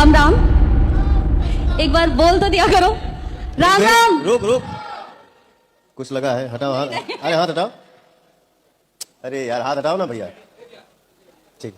राम राम। एक बार बोल तो दिया करो राम राम। रुक रुक, कुछ लगा है, हटाओ हाथ। अरे हाथ हटाओ, अरे यार हाथ हटाओ ना भैया। ठीक,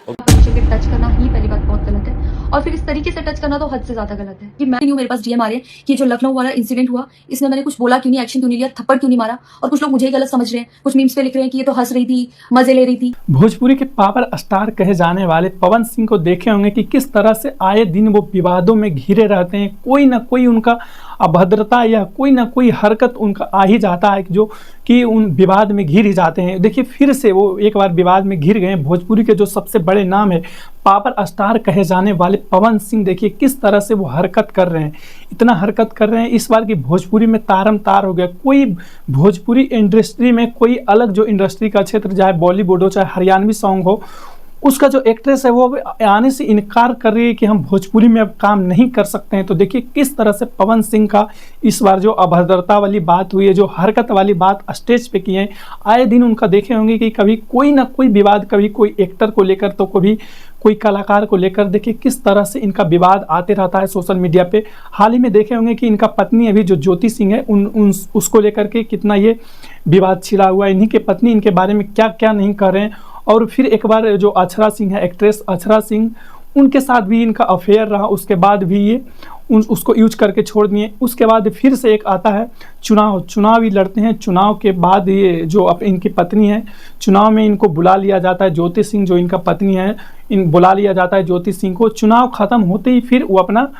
बच्चे के टच करना ही पहली बात बहुत गलत है, और फिर इस तरीके से टच करना तो हद से ज्यादा गलत है। कि मैं नहीं हूँ, मेरे पास डीएम आ रहे हैं कि जो लखनऊ वाला इंसिडेंट हुआ इसमें मैंने कुछ बोला क्यों नहीं, एक्शन क्यों नहीं लिया, थप्पड़ क्यों नहीं मारा, और कुछ लोग मुझे ही गलत समझ रहे हैं। कुछ मीम्स पे लिख रहे हैं कि ये तो हंस रही थी, मजे ले रही थी। भोजपुरी के पावर स्टार कहे जाने वाले पवन सिंह को देखे होंगे कि किस तरह से आए दिन वो विवादों में घिरे रहते हैं। कोई ना कोई उनका अभद्रता या कोई ना कोई हरकत उनका आ ही जाता है जो कि उन विवाद में घिर ही जाते हैं। देखिए फिर से वो एक बार विवाद में घिर गए। भोजपुरी के जो सबसे बड़े नाम है, पावर स्टार कहे जाने वाले पवन सिंह, देखिए किस तरह से वो हरकत कर रहे हैं, इतना हरकत कर रहे हैं इस बार की भोजपुरी में तारम तार हो गया। कोई भोजपुरी इंडस्ट्री में कोई अलग जो इंडस्ट्री का क्षेत्र, चाहे बॉलीवुड हो चाहे हरियाणवी सॉन्ग हो, उसका जो एक्ट्रेस है वो आने से इनकार कर रही है कि हम भोजपुरी में अब काम नहीं कर सकते हैं। तो देखिए किस तरह से पवन सिंह का इस बार जो अभद्रता वाली बात हुई है, जो हरकत वाली बात स्टेज पे की है, आए दिन उनका देखे होंगे कि कभी कोई ना कोई विवाद, कभी कोई एक्टर को लेकर तो कभी कोई कलाकार को लेकर, देखिए किस तरह से इनका विवाद आते रहता है सोशल मीडिया पे। हाल ही में देखे होंगे कि इनका पत्नी अभी जो ज्योति सिंह है उसको लेकर के कितना ये विवाद छिड़ा हुआ है। इन्हीं के पत्नी इनके बारे में क्या क्या नहीं कर रहे हैं। और फिर एक बार जो अक्षरा सिंह है, एक्ट्रेस अक्षरा सिंह, उनके साथ भी इनका अफेयर रहा, उसके बाद भी ये उसको यूज करके छोड़ दिए। उसके बाद फिर से एक आता है चुनाव ही लड़ते हैं। चुनाव के बाद ये जो अब इनकी पत्नी है, चुनाव में इनको बुला लिया जाता है, ज्योति सिंह जो इनका पत्नी है, बुला लिया जाता है ज्योति सिंह को। चुनाव खत्म होते ही फिर वो अपना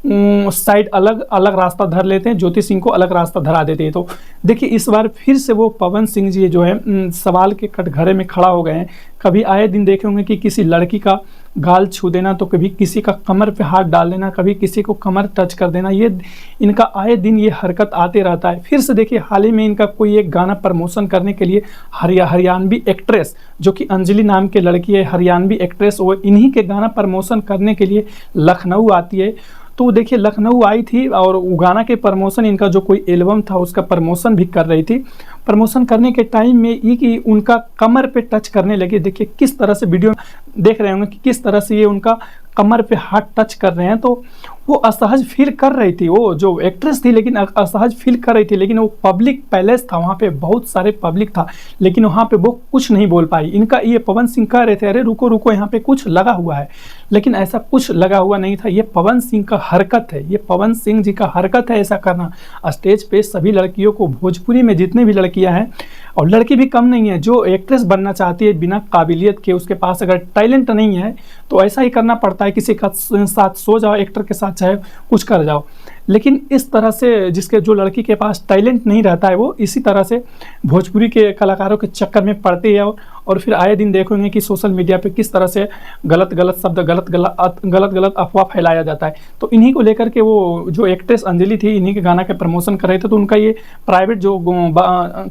साइड अलग अलग रास्ता धर लेते हैं, ज्योति सिंह को अलग रास्ता धरा देते हैं। तो देखिए इस बार फिर से वो पवन सिंह जी जो है सवाल के कटघरे में खड़ा हो गए हैं। कभी आए दिन देखे होंगे कि किसी लड़की का गाल छू देना, तो कभी किसी का कमर पे हाथ डाल देना, कभी किसी को कमर टच कर देना, ये इनका आए दिन ये हरकत आते रहता है। फिर से देखिए हाल ही में इनका कोई एक गाना प्रमोशन करने के लिए हरियाणवी एक्ट्रेस जो कि अंजलि नाम की लड़की है, हरियाणवी एक्ट्रेस, वो इन्हीं के गाना प्रमोशन करने के लिए लखनऊ आती है। तो देखिए लखनऊ आई थी और वो गाना के प्रमोशन, इनका जो कोई एल्बम था उसका प्रमोशन भी कर रही थी। प्रमोशन करने के टाइम में ये कि उनका कमर पे टच करने लगे। देखिए किस तरह से वीडियो देख रहे होंगे कि किस तरह से ये उनका कमर पे हाथ टच कर रहे हैं। तो वो असहज फील कर रही थी, वो जो एक्ट्रेस थी लेकिन असहज फील कर रही थी। लेकिन वो पब्लिक पैलेस था, वहाँ पे बहुत सारे पब्लिक था, लेकिन वहाँ पे वो कुछ नहीं बोल पाई। इनका ये पवन सिंह कह रहे थे अरे रुको रुको यहाँ पे कुछ लगा हुआ है, लेकिन ऐसा कुछ लगा हुआ नहीं था। ये पवन सिंह का हरकत है, ये पवन सिंह जी का हरकत है ऐसा करना। स्टेज पे सभी लड़कियों को, भोजपुरी में जितने भी लड़कियाँ हैं, और लड़की भी कम नहीं है, जो एक्ट्रेस बनना चाहती है बिना काबिलियत के, उसके पास अगर टैलेंट नहीं है तो ऐसा ही करना पड़ता है, किसी का साथ सो जाओ, एक्टर के साथ चाहे कुछ कर जाओ। लेकिन इस तरह से जिसके जो लड़की के पास टैलेंट नहीं रहता है वो इसी तरह से भोजपुरी के कलाकारों के चक्कर में पड़ती है। और फिर आए दिन देखोगे कि सोशल मीडिया पे किस तरह से गलत गलत शब्द, गलत गलत अफवाह फैलाया जाता है। तो इन्हीं को लेकर के वो जो एक्ट्रेस अंजलि थी, इन्हीं के गाना के प्रमोशन कर रहे थे। तो उनका ये प्राइवेट जो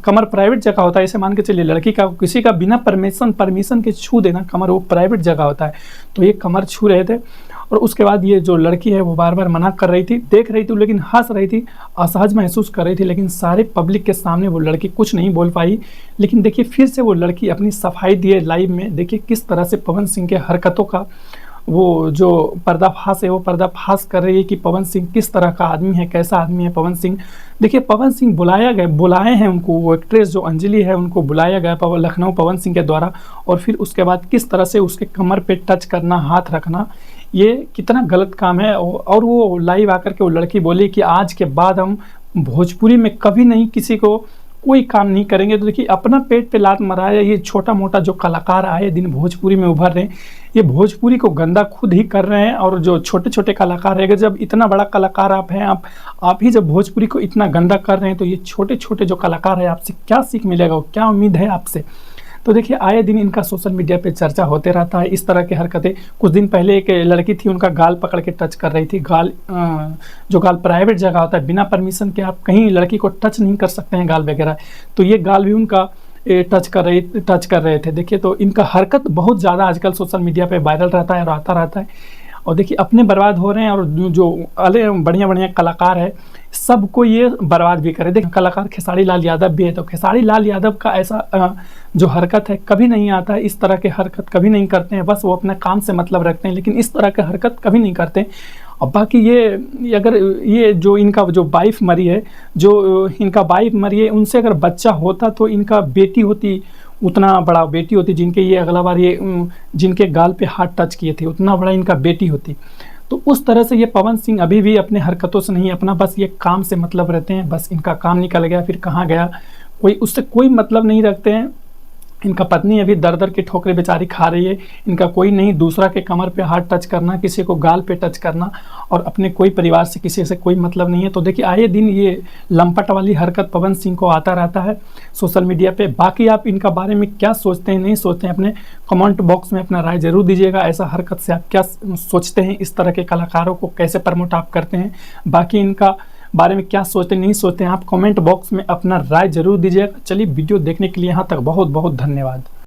कमर प्राइवेट जगह होता है, ऐसे मान के चलिए लड़की का किसी का बिना परमिशन के छू देना कमर, वो प्राइवेट जगह होता है। तो ये कमर छू रहे थे और उसके बाद ये जो लड़की है वो बार बार मना कर रही थी, देख रही थी लेकिन हंस रही थी, असहज महसूस कर रही थी। लेकिन सारे पब्लिक के सामने वो लड़की कुछ नहीं बोल पाई। लेकिन देखिए फिर से वो लड़की अपनी सफाई दिए लाइव में। देखिए किस तरह से पवन सिंह के हरकतों का वो जो पर्दाफाश है वो पर्दाफाश कर रही है कि पवन सिंह किस तरह का आदमी है, कैसा आदमी है पवन सिंह। देखिए पवन सिंह बुलाए हैं उनको, वो एक्ट्रेस जो अंजलि है उनको बुलाया गया लखनऊ पवन सिंह के द्वारा। और फिर उसके बाद किस तरह से उसके कमर पे टच करना, हाथ रखना, ये कितना गलत काम है। और वो लाइव आकर के वो लड़की बोली कि आज के बाद हम भोजपुरी में कभी नहीं किसी को कोई काम नहीं करेंगे। तो देखिए अपना पेट पे लात मराया ये छोटा मोटा जो कलाकार आए दिन भोजपुरी में उभर रहे हैं, ये भोजपुरी को गंदा खुद ही कर रहे हैं। और जो छोटे छोटे कलाकार है, जब इतना बड़ा कलाकार आप हैं, आप ही जब भोजपुरी को इतना गंदा कर रहे हैं, तो ये छोटे छोटे जो कलाकार है आपसे क्या सीख मिलेगा, क्या उम्मीद है आपसे। तो देखिए आए दिन इनका सोशल मीडिया पे चर्चा होते रहता है, इस तरह की हरकतें। कुछ दिन पहले एक लड़की थी, उनका गाल पकड़ के टच कर रही थी। जो गाल प्राइवेट जगह होता है, बिना परमिशन के आप कहीं लड़की को टच नहीं कर सकते हैं गाल वगैरह, तो ये गाल भी उनका टच कर रहे थे। देखिए तो इनका हरकत बहुत ज़्यादा आजकल सोशल मीडिया पे वायरल रहता है और आता रहता है। और देखिए अपने बर्बाद हो रहे हैं और जो अले बढ़िया बढ़िया कलाकार है सबको ये बर्बाद भी करे। देखिए कलाकार खेसारी लाल यादव भी है, तो खेसारी लाल यादव का ऐसा जो हरकत है कभी नहीं आता है, इस तरह के हरकत कभी नहीं करते हैं, बस वो अपने काम से मतलब रखते हैं, लेकिन इस तरह के हरकत कभी नहीं करते। और बाकी ये अगर ये जो इनका जो वाइफ मरी है, जो इनका वाइफ मरी है, उनसे अगर बच्चा होता तो इनका बेटी होती, उतना बड़ा बेटी होती, जिनके ये अगला बार ये जिनके गाल पे हाथ टच किए थे उतना बड़ा इनका बेटी होती। तो उस तरह से ये पवन सिंह अभी भी अपने हरकतों से नहीं, अपना बस ये काम से मतलब रहते हैं, बस इनका काम निकल गया फिर कहाँ गया, कोई उससे कोई मतलब नहीं रखते हैं। इनका पत्नी अभी दर दर की ठोकरें बेचारी खा रही है, इनका कोई नहीं, दूसरा के कमर पे हाथ टच करना, किसी को गाल पे टच करना, और अपने कोई परिवार से किसी से कोई मतलब नहीं है। तो देखिए आए दिन ये लंपट वाली हरकत पवन सिंह को आता रहता है सोशल मीडिया पे। बाकी आप इनका बारे में क्या सोचते हैं, नहीं सोचते हैं, अपने कमेंट बॉक्स में अपना राय जरूर दीजिएगा। ऐसा हरकत से आप क्या सोचते हैं, इस तरह के कलाकारों को कैसे प्रमोट आप करते हैं, बाकी इनका बारे में क्या सोचते नहीं सोचते हैं, आप कमेंट बॉक्स में अपना राय जरूर दीजिएगा। चलिए वीडियो देखने के लिए यहाँ तक बहुत बहुत धन्यवाद।